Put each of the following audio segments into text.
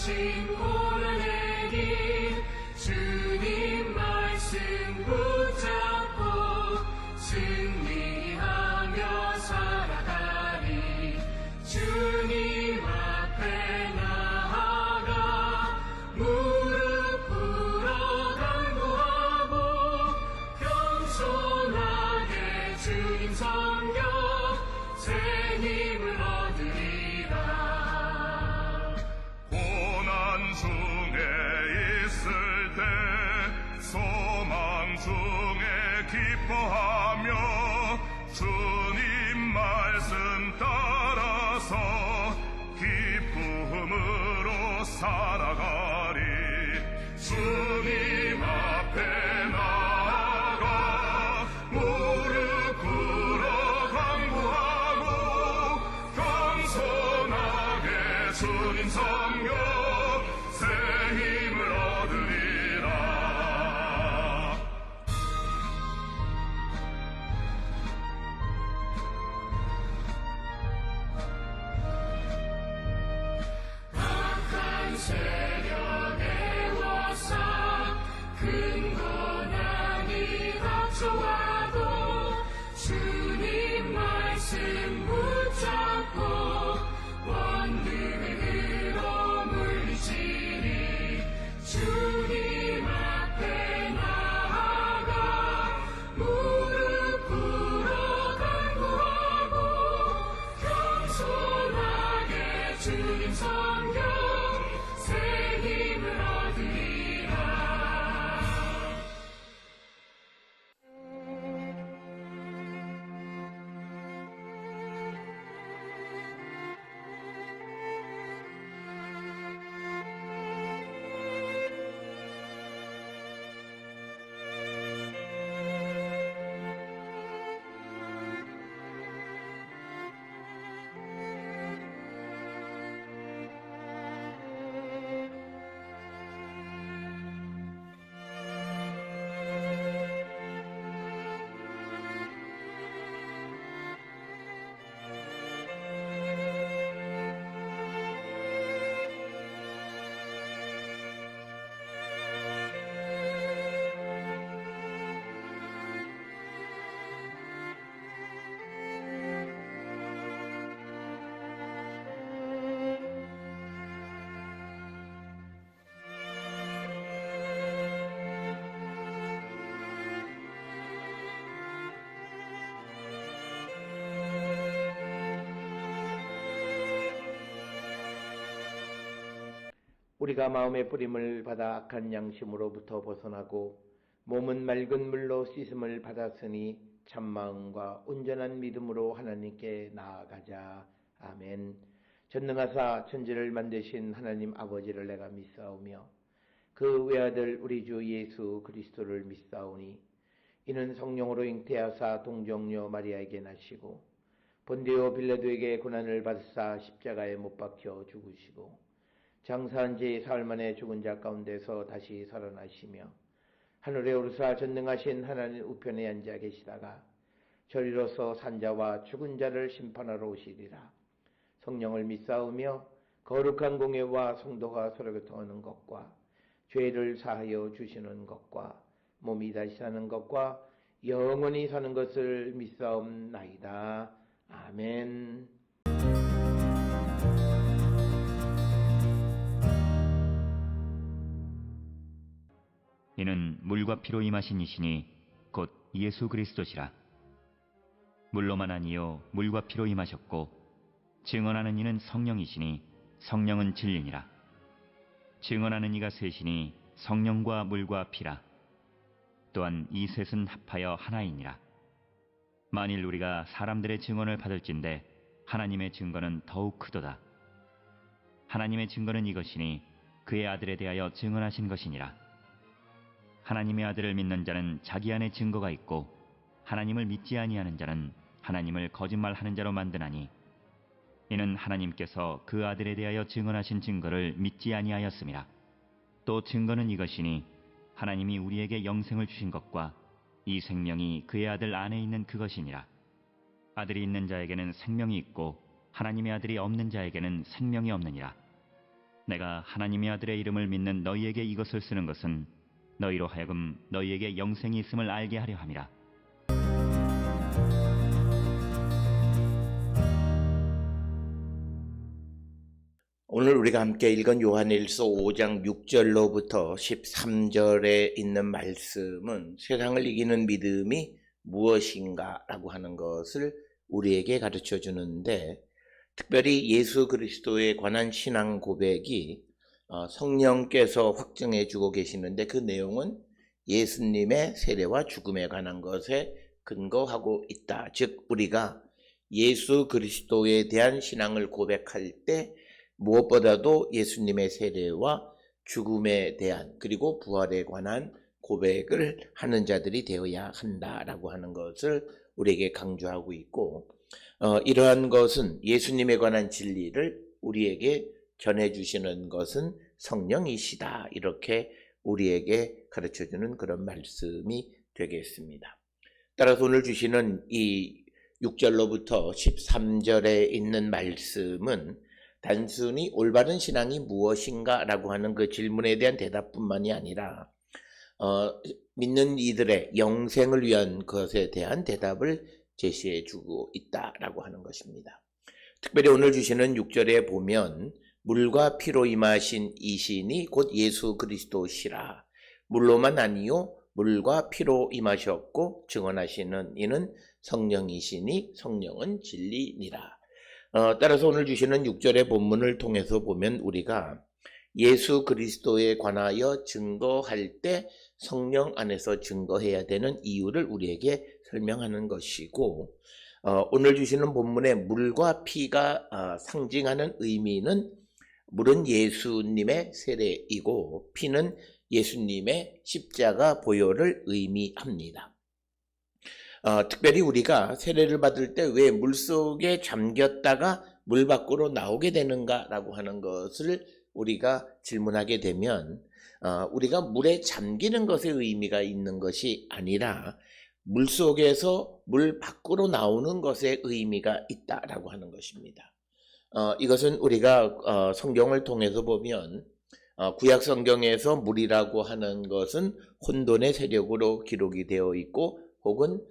하신 고난의 길 주님 말씀 붙잡고 승리하며 살아가리. 주님 앞에 나아가 무릎 꿇어 간구하고 겸손하게 주님 섬겨 새 힘을 얻으리라. 고난 중에 있을 때 소망 중에 기뻐하며 주님 말씀 따라서 기쁨으로 살아가리. 주님 앞에 나아가 무릎 꿇어 간구하고 겸손하게 주님 섬겨 새 힘을 얻으리라. 악한 세력의 워사 큰 고난이 닥쳐와도 주님 말씀 붙잡고 원능으로 물리치리. 주님 앞에 나아가 무릎 꿇어 간구하고 겸손하게 주님 섬겨 새 힘을 얻으리라. 우리가 마음의 뿌림을 받아 악한 양심으로부터 벗어나고 몸은 맑은 물로 씻음을 받았으니 참마음과 온전한 믿음으로 하나님께 나아가자. 아멘. 전능하사 천지를 만드신 하나님 아버지를 내가 믿사오며 그 외아들 우리 주 예수 그리스도를 믿사오니 이는 성령으로 잉태하사 동정녀 마리아에게 나시고 본디오 빌라도에게 고난을 받으사 십자가에 못 박혀 죽으시고 장사한 지 사흘 만에 죽은 자 가운데서 다시 살아나시며 하늘에 오르사 전능하신 하나님 우편에 앉아 계시다가 저리로서 산자와 죽은 자를 심판하러 오시리라. 성령을 믿사오며 거룩한 공예와 성도가 서로 교통하는 것과 죄를 사하여 주시는 것과 몸이 다시 사는 것과 영원히 사는 것을 믿사옵나이다. 아멘. 이는 물과 피로 임하신 이시니 곧 예수 그리스도시라. 물로만 아니요 물과 피로 임하셨고 증언하는 이는 성령이시니 성령은 진리니라. 증언하는 이가 셋이니 성령과 물과 피라. 또한 이 셋은 합하여 하나이니라. 만일 우리가 사람들의 증언을 받을진대 하나님의 증거는 더욱 크도다. 하나님의 증거는 이것이니 그의 아들에 대하여 증언하신 것이니라. 하나님의 아들을 믿는 자는 자기 안에 증거가 있고 하나님을 믿지 아니하는 자는 하나님을 거짓말하는 자로 만드나니 이는 하나님께서 그 아들에 대하여 증언하신 증거를 믿지 아니하였음이라. 또 증거는 이것이니 하나님이 우리에게 영생을 주신 것과 이 생명이 그의 아들 안에 있는 그것이니라. 아들이 있는 자에게는 생명이 있고 하나님의 아들이 없는 자에게는 생명이 없느니라. 내가 하나님의 아들의 이름을 믿는 너희에게 이것을 쓰는 것은 너희로 하여금 너희에게 영생이 있음을 알게 하려 함이라. 오늘 우리가 함께 읽은 요한일서 5장 6절로부터 13절에 있는 말씀은 세상을 이기는 믿음이 무엇인가 라고 하는 것을 우리에게 가르쳐 주는데, 특별히 예수 그리스도에 관한 신앙 고백이 성령께서 확증해 주고 계시는데, 그 내용은 예수님의 세례와 죽음에 관한 것에 근거하고 있다. 즉 우리가 예수 그리스도에 대한 신앙을 고백할 때 무엇보다도 예수님의 세례와 죽음에 대한 그리고 부활에 관한 고백을 하는 자들이 되어야 한다라고 하는 것을 우리에게 강조하고 있고, 이러한 것은 예수님에 관한 진리를 우리에게 전해주시는 것은 성령이시다, 이렇게 우리에게 가르쳐주는 그런 말씀이 되겠습니다. 따라서 오늘 주시는 이 6절로부터 13절에 있는 말씀은 단순히 올바른 신앙이 무엇인가 라고 하는 그 질문에 대한 대답뿐만이 아니라 믿는 이들의 영생을 위한 것에 대한 대답을 제시해 주고 있다라고 하는 것입니다. 특별히 오늘 주시는 6절에 보면 물과 피로 임하신 이 신이 곧 예수 그리스도시라. 물로만 아니요 물과 피로 임하셨고 증언하시는 이는 성령이시니 성령은 진리니라. 따라서 오늘 주시는 6절의 본문을 통해서 보면 우리가 예수 그리스도에 관하여 증거할 때 성령 안에서 증거해야 되는 이유를 우리에게 설명하는 것이고, 오늘 주시는 본문의 물과 피가 상징하는 의미는 물은 예수님의 세례이고 피는 예수님의 십자가 보혈을 의미합니다. 특별히 우리가 세례를 받을 때 왜 물속에 잠겼다가 물 밖으로 나오게 되는가라고 하는 것을 우리가 질문하게 되면 우리가 물에 잠기는 것에 의미가 있는 것이 아니라 물속에서 물 밖으로 나오는 것에 의미가 있다라고 하는 것입니다. 이것은 우리가 성경을 통해서 보면 구약 성경에서 물이라고 하는 것은 혼돈의 세력으로 기록이 되어 있고 혹은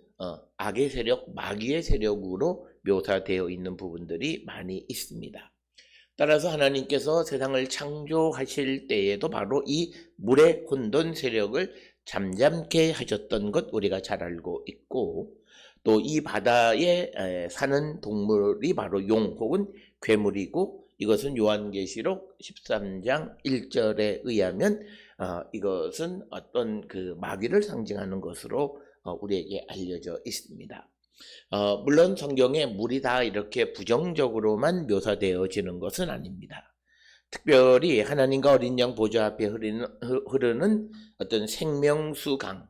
악의 세력, 마귀의 세력으로 묘사되어 있는 부분들이 많이 있습니다. 따라서 하나님께서 세상을 창조하실 때에도 바로 이 물의 혼돈 세력을 잠잠케 하셨던 것 우리가 잘 알고 있고, 또 이 바다에 사는 동물이 바로 용 혹은 괴물이고, 이것은 요한계시록 13장 1절에 의하면 이것은 어떤 그 마귀를 상징하는 것으로 우리에게 알려져 있습니다. 물론 성경에 물이 다 이렇게 부정적으로만 묘사되어지는 것은 아닙니다. 특별히 하나님과 어린 양 보좌 앞에 흐르는 어떤 생명수강,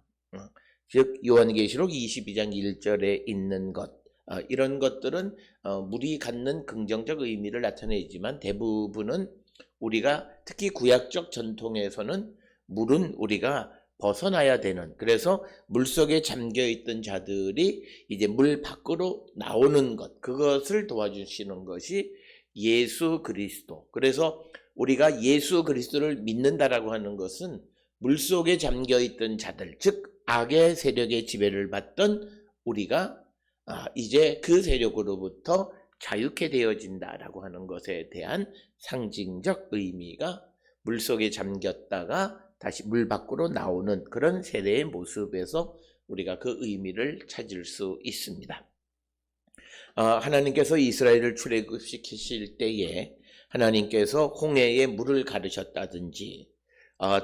즉 요한계시록 22장 1절에 있는 것, 이런 것들은 물이 갖는 긍정적 의미를 나타내지만 대부분은 우리가 특히 구약적 전통에서는 물은 우리가 벗어나야 되는, 그래서 물속에 잠겨있던 자들이 이제 물 밖으로 나오는 것, 그것을 도와주시는 것이 예수 그리스도. 그래서 우리가 예수 그리스도를 믿는다라고 하는 것은 물속에 잠겨있던 자들, 즉 악의 세력의 지배를 받던 우리가 이제 그 세력으로부터 자유케 되어진다라고 하는 것에 대한 상징적 의미가 물속에 잠겼다가 다시 물 밖으로 나오는 그런 세례의 모습에서 우리가 그 의미를 찾을 수 있습니다. 하나님께서 이스라엘을 출애굽시키실 때에 하나님께서 홍해에 물을 가르셨다든지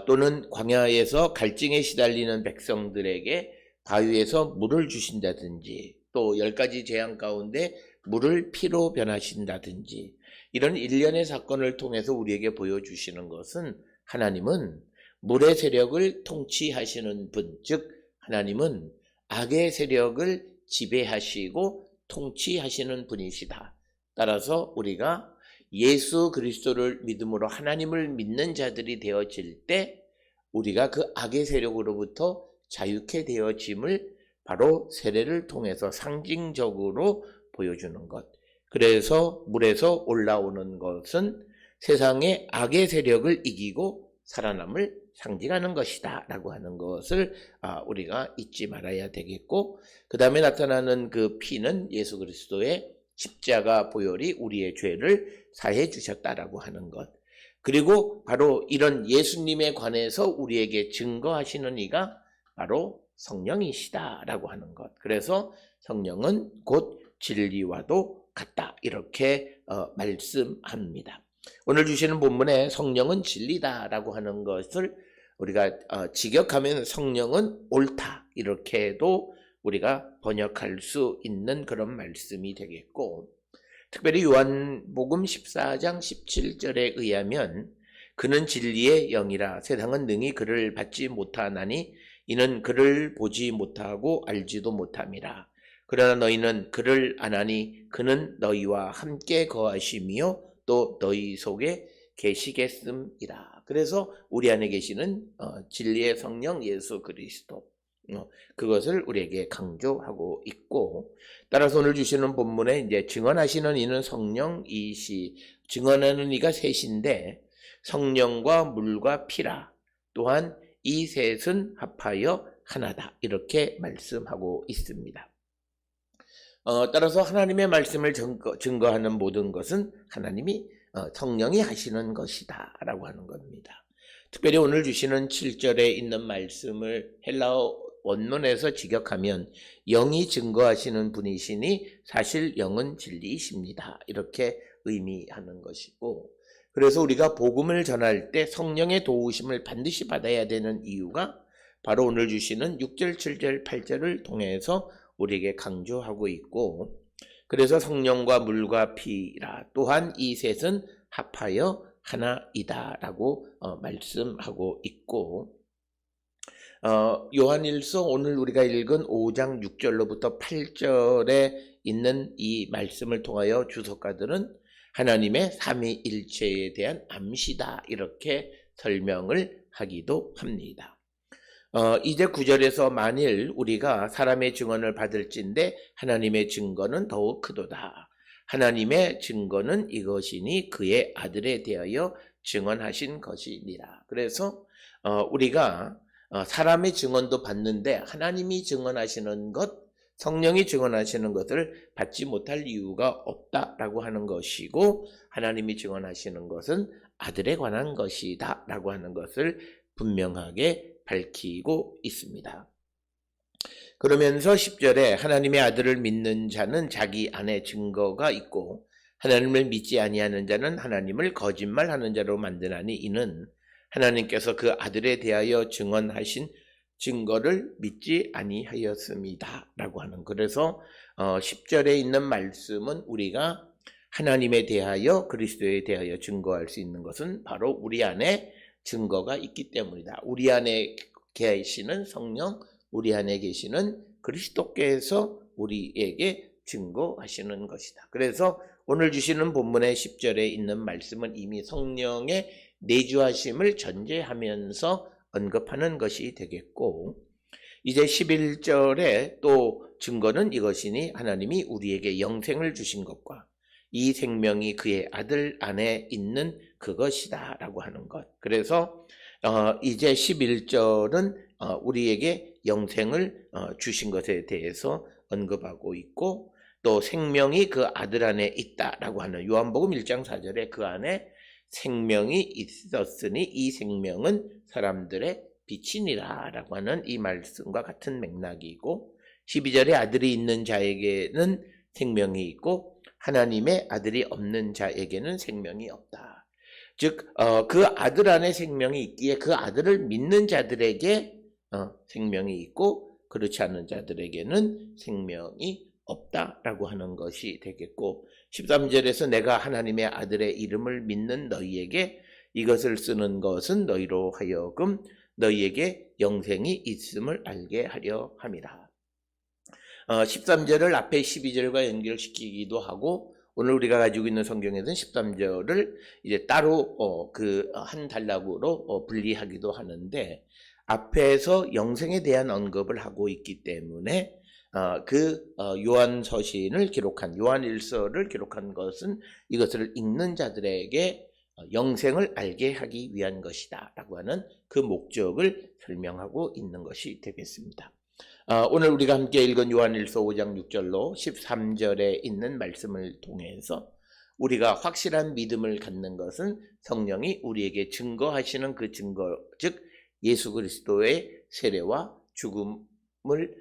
또는 광야에서 갈증에 시달리는 백성들에게 바위에서 물을 주신다든지 또 10가지 재앙 가운데 물을 피로 변하신다든지 이런 일련의 사건을 통해서 우리에게 보여주시는 것은 하나님은 물의 세력을 통치하시는 분, 즉 하나님은 악의 세력을 지배하시고 통치하시는 분이시다. 따라서 우리가 예수 그리스도를 믿음으로 하나님을 믿는 자들이 되어질 때 우리가 그 악의 세력으로부터 자유케 되어짐을 바로 세례를 통해서 상징적으로 보여주는 것. 그래서 물에서 올라오는 것은 세상의 악의 세력을 이기고 살아남을 상징하는 것이다 라고 하는 것을 우리가 잊지 말아야 되겠고, 그 다음에 나타나는 그 피는 예수 그리스도의 십자가 보혈이 우리의 죄를 사해 주셨다라고 하는 것, 그리고 바로 이런 예수님에 관해서 우리에게 증거하시는 이가 바로 성령이시다라고 하는 것. 그래서 성령은 곧 진리와도 같다 이렇게 말씀합니다. 오늘 주시는 본문에 성령은 진리다라고 하는 것을 우리가 직역하면 성령은 옳다 이렇게도 우리가 번역할 수 있는 그런 말씀이 되겠고, 특별히 요한복음 14장 17절에 의하면 그는 진리의 영이라 세상은 능히 그를 받지 못하나니 이는 그를 보지 못하고 알지도 못함이라. 그러나 너희는 그를 아나니 그는 너희와 함께 거하시며 또 너희 속에 계시겠음이라. 그래서 우리 안에 계시는 진리의 성령 예수 그리스도, 그것을 우리에게 강조하고 있고, 따라서 오늘 주시는 본문에 이제 증언하시는 이는 성령이시, 증언하는 이가 셋인데 성령과 물과 피라. 또한 이 셋은 합하여 하나다 이렇게 말씀하고 있습니다. 따라서 하나님의 말씀을 증거하는 모든 것은 하나님이 성령이 하시는 것이다 라고 하는 겁니다. 특별히 오늘 주시는 7절에 있는 말씀을 헬라어 원문에서 직역하면 영이 증거하시는 분이시니 사실 영은 진리이십니다 이렇게 의미하는 것이고, 그래서 우리가 복음을 전할 때 성령의 도우심을 반드시 받아야 되는 이유가 바로 오늘 주시는 6절, 7절, 8절을 통해서 우리에게 강조하고 있고, 그래서 성령과 물과 피라 또한 이 셋은 합하여 하나이다 라고 말씀하고 있고, 요한일서 오늘 우리가 읽은 5장 6절로부터 8절에 있는 이 말씀을 통하여 주석가들은 하나님의 삼위일체에 대한 암시다 이렇게 설명을 하기도 합니다. 이제 9절에서 만일 우리가 사람의 증언을 받을진대 하나님의 증거는 더욱 크도다. 하나님의 증거는 이것이니 그의 아들에 대하여 증언하신 것이니라. 그래서 우리가 사람의 증언도 받는데 하나님이 증언하시는 것, 성령이 증언하시는 것을 받지 못할 이유가 없다라고 하는 것이고, 하나님이 증언하시는 것은 아들에 관한 것이다 라고 하는 것을 분명하게 밝히고 있습니다. 그러면서 10절에 하나님의 아들을 믿는 자는 자기 안에 증거가 있고 하나님을 믿지 아니하는 자는 하나님을 거짓말하는 자로 만드나니 이는 하나님께서 그 아들에 대하여 증언하신 증거를 믿지 아니하였습니다 라고 하는, 그래서 10절에 있는 말씀은 우리가 하나님에 대하여 그리스도에 대하여 증거할 수 있는 것은 바로 우리 안에 증거가 있기 때문이다. 우리 안에 계시는 성령, 우리 안에 계시는 그리스도께서 우리에게 증거하시는 것이다. 그래서 오늘 주시는 본문의 10절에 있는 말씀은 이미 성령의 내주하심을 전제하면서 언급하는 것이 되겠고, 이제 11절에 또 증거는 이것이니 하나님이 우리에게 영생을 주신 것과 이 생명이 그의 아들 안에 있는 그것이다 라고 하는 것. 그래서 이제 11절은 우리에게 영생을 주신 것에 대해서 언급하고 있고, 또 생명이 그 아들 안에 있다라고 하는 요한복음 1장 4절에 그 안에 생명이 있었으니 이 생명은 사람들의 빛이니라 라고 하는 이 말씀과 같은 맥락이고, 12절에 아들이 있는 자에게는 생명이 있고 하나님의 아들이 없는 자에게는 생명이 없다. 즉 그 아들 안에 생명이 있기에 그 아들을 믿는 자들에게 생명이 있고 그렇지 않은 자들에게는 생명이 없다라고 하는 것이 되겠고, 13절에서 내가 하나님의 아들의 이름을 믿는 너희에게 이것을 쓰는 것은 너희로 하여금 너희에게 영생이 있음을 알게 하려 함이라. 13절을 앞에 12절과 연결시키기도 하고, 오늘 우리가 가지고 있는 성경에서는 13절을 이제 따로 그 한 단락으로 분리하기도 하는데, 앞에서 영생에 대한 언급을 하고 있기 때문에 요한 서신을 기록한 요한일서를 기록한 것은 이것을 읽는 자들에게 영생을 알게 하기 위한 것이다 라고 하는 그 목적을 설명하고 있는 것이 되겠습니다. 오늘 우리가 함께 읽은 요한일서 5장 6절로 13절에 있는 말씀을 통해서 우리가 확실한 믿음을 갖는 것은 성령이 우리에게 증거하시는 그 증거, 즉 예수 그리스도의 세례와 죽음을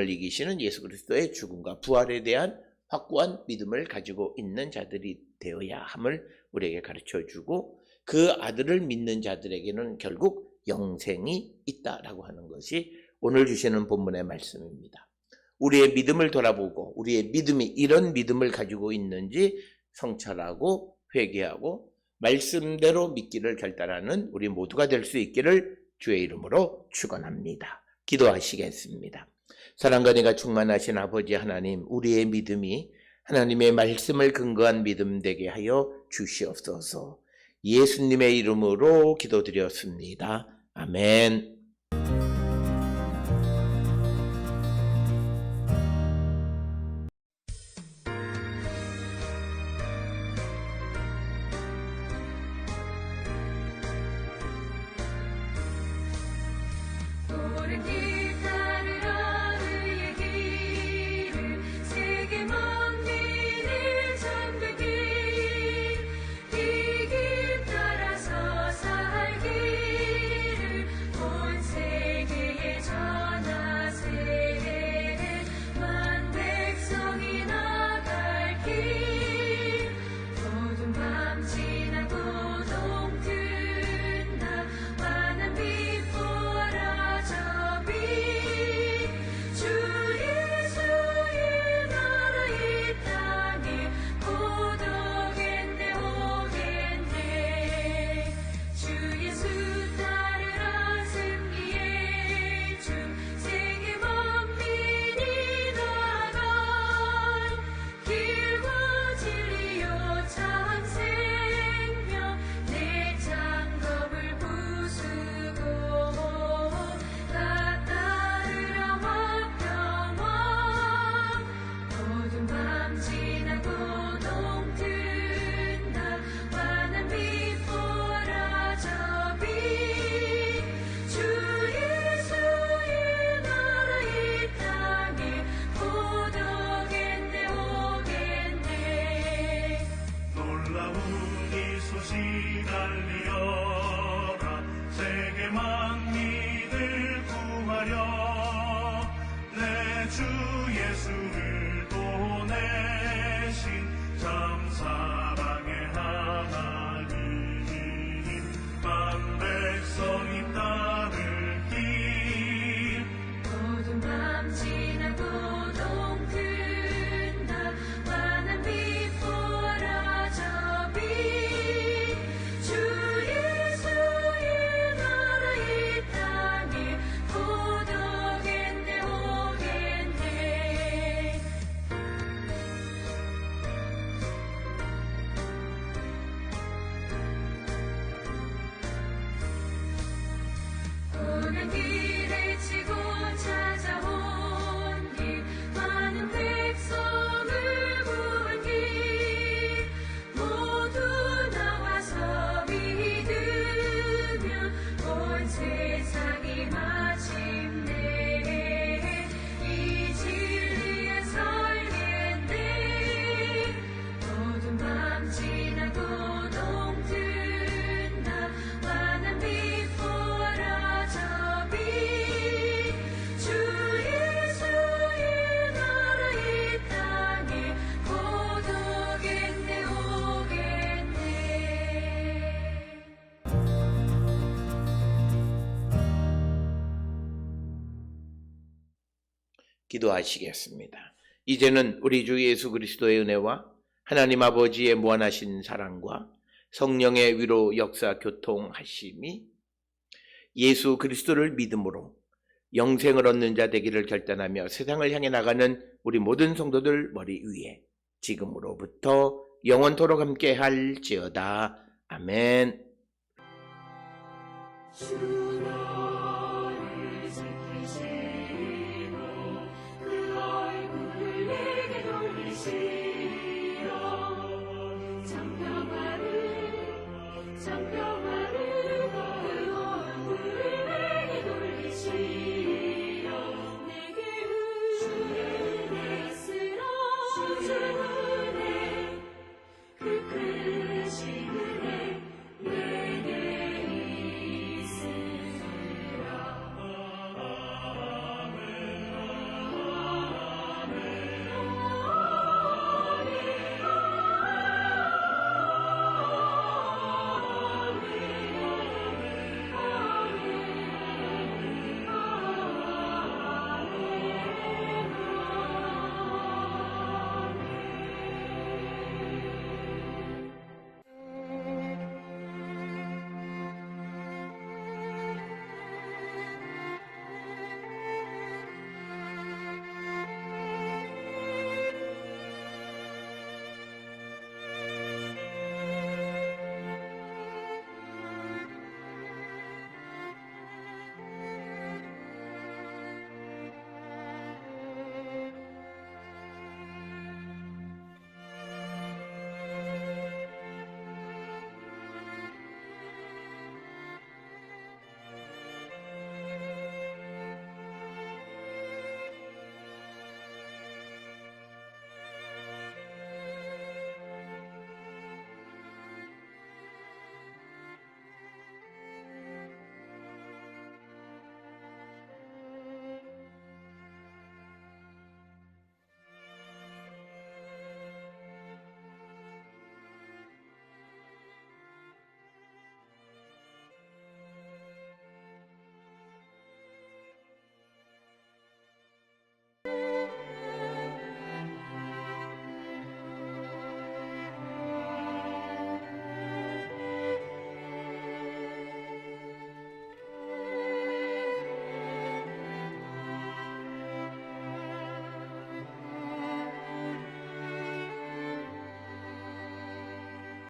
이기시는 예수 그리스도의 죽음과 부활에 대한 확고한 믿음을 가지고 있는 자들이 되어야 함을 우리에게 가르쳐주고, 그 아들을 믿는 자들에게는 결국 영생이 있다라고 하는 것이 오늘 주시는 본문의 말씀입니다. 우리의 믿음을 돌아보고 우리의 믿음이 이런 믿음을 가지고 있는지 성찰하고 회개하고 말씀대로 믿기를 결단하는 우리 모두가 될 수 있기를 주의 이름으로 축원합니다. 기도하시겠습니다. 사랑과 은혜가 충만하신 아버지 하나님, 우리의 믿음이 하나님의 말씀을 근거한 믿음 되게 하여 주시옵소서. 예수님의 이름으로 기도드렸습니다. 아멘. 오른 길 따르라 의의 길을 세계 만민을 잠들길 이 길 따라서 살기를 온 세계에 전하세. 만 백성이 나갈 길 어두운 밤 지나고 동튼다 환한 빛 주 예수의 나라 이 땅에 곧 오겠네 오겠네. 주 예수 따르라 승리의 주 세계 만민이 나갈 길과 진리요 참 생명 내 장갑을 부수고 어두운 밤 지나고 동튼다 환한 빛 보라 저 빛. 주 예수의 나라 이 땅에 곧 오겠네 오겠네. 놀라운 이 소식 알리어라. 세계 만민을 구하려 내 주 예수를 보내신 참 사랑의 하나님. 만 백성이 따를 길 어두운 밤 지나고 동튼다 환한 빛 보라 저 빛. 주 예수의 나라 이 땅에 곧 오겠네 오겠네. 오는 길에 치고 찾아온 길 많은 백성을 구한 길 모두 나와서 믿으면 온 세상이 마침내 이 진리에 설겠네. 어두운 밤 지나고 동튼다 환한 빛 보라 저 빛. 주 예수의 나라 이 땅에 곧 오겠네 오겠네. 기도하시겠습니다. 이제는 우리 주 예수 그리스도의 은혜와 하나님 아버지의 무한하신 사랑과 성령의 위로 역사 교통하심이 예수 그리스도를 믿음으로 영생을 얻는 자 되기를 결단하며 세상을 향해 나가는 우리 모든 성도들 머리 위에 지금으로부터 영원토록 함께 할지어다. 아멘. 주로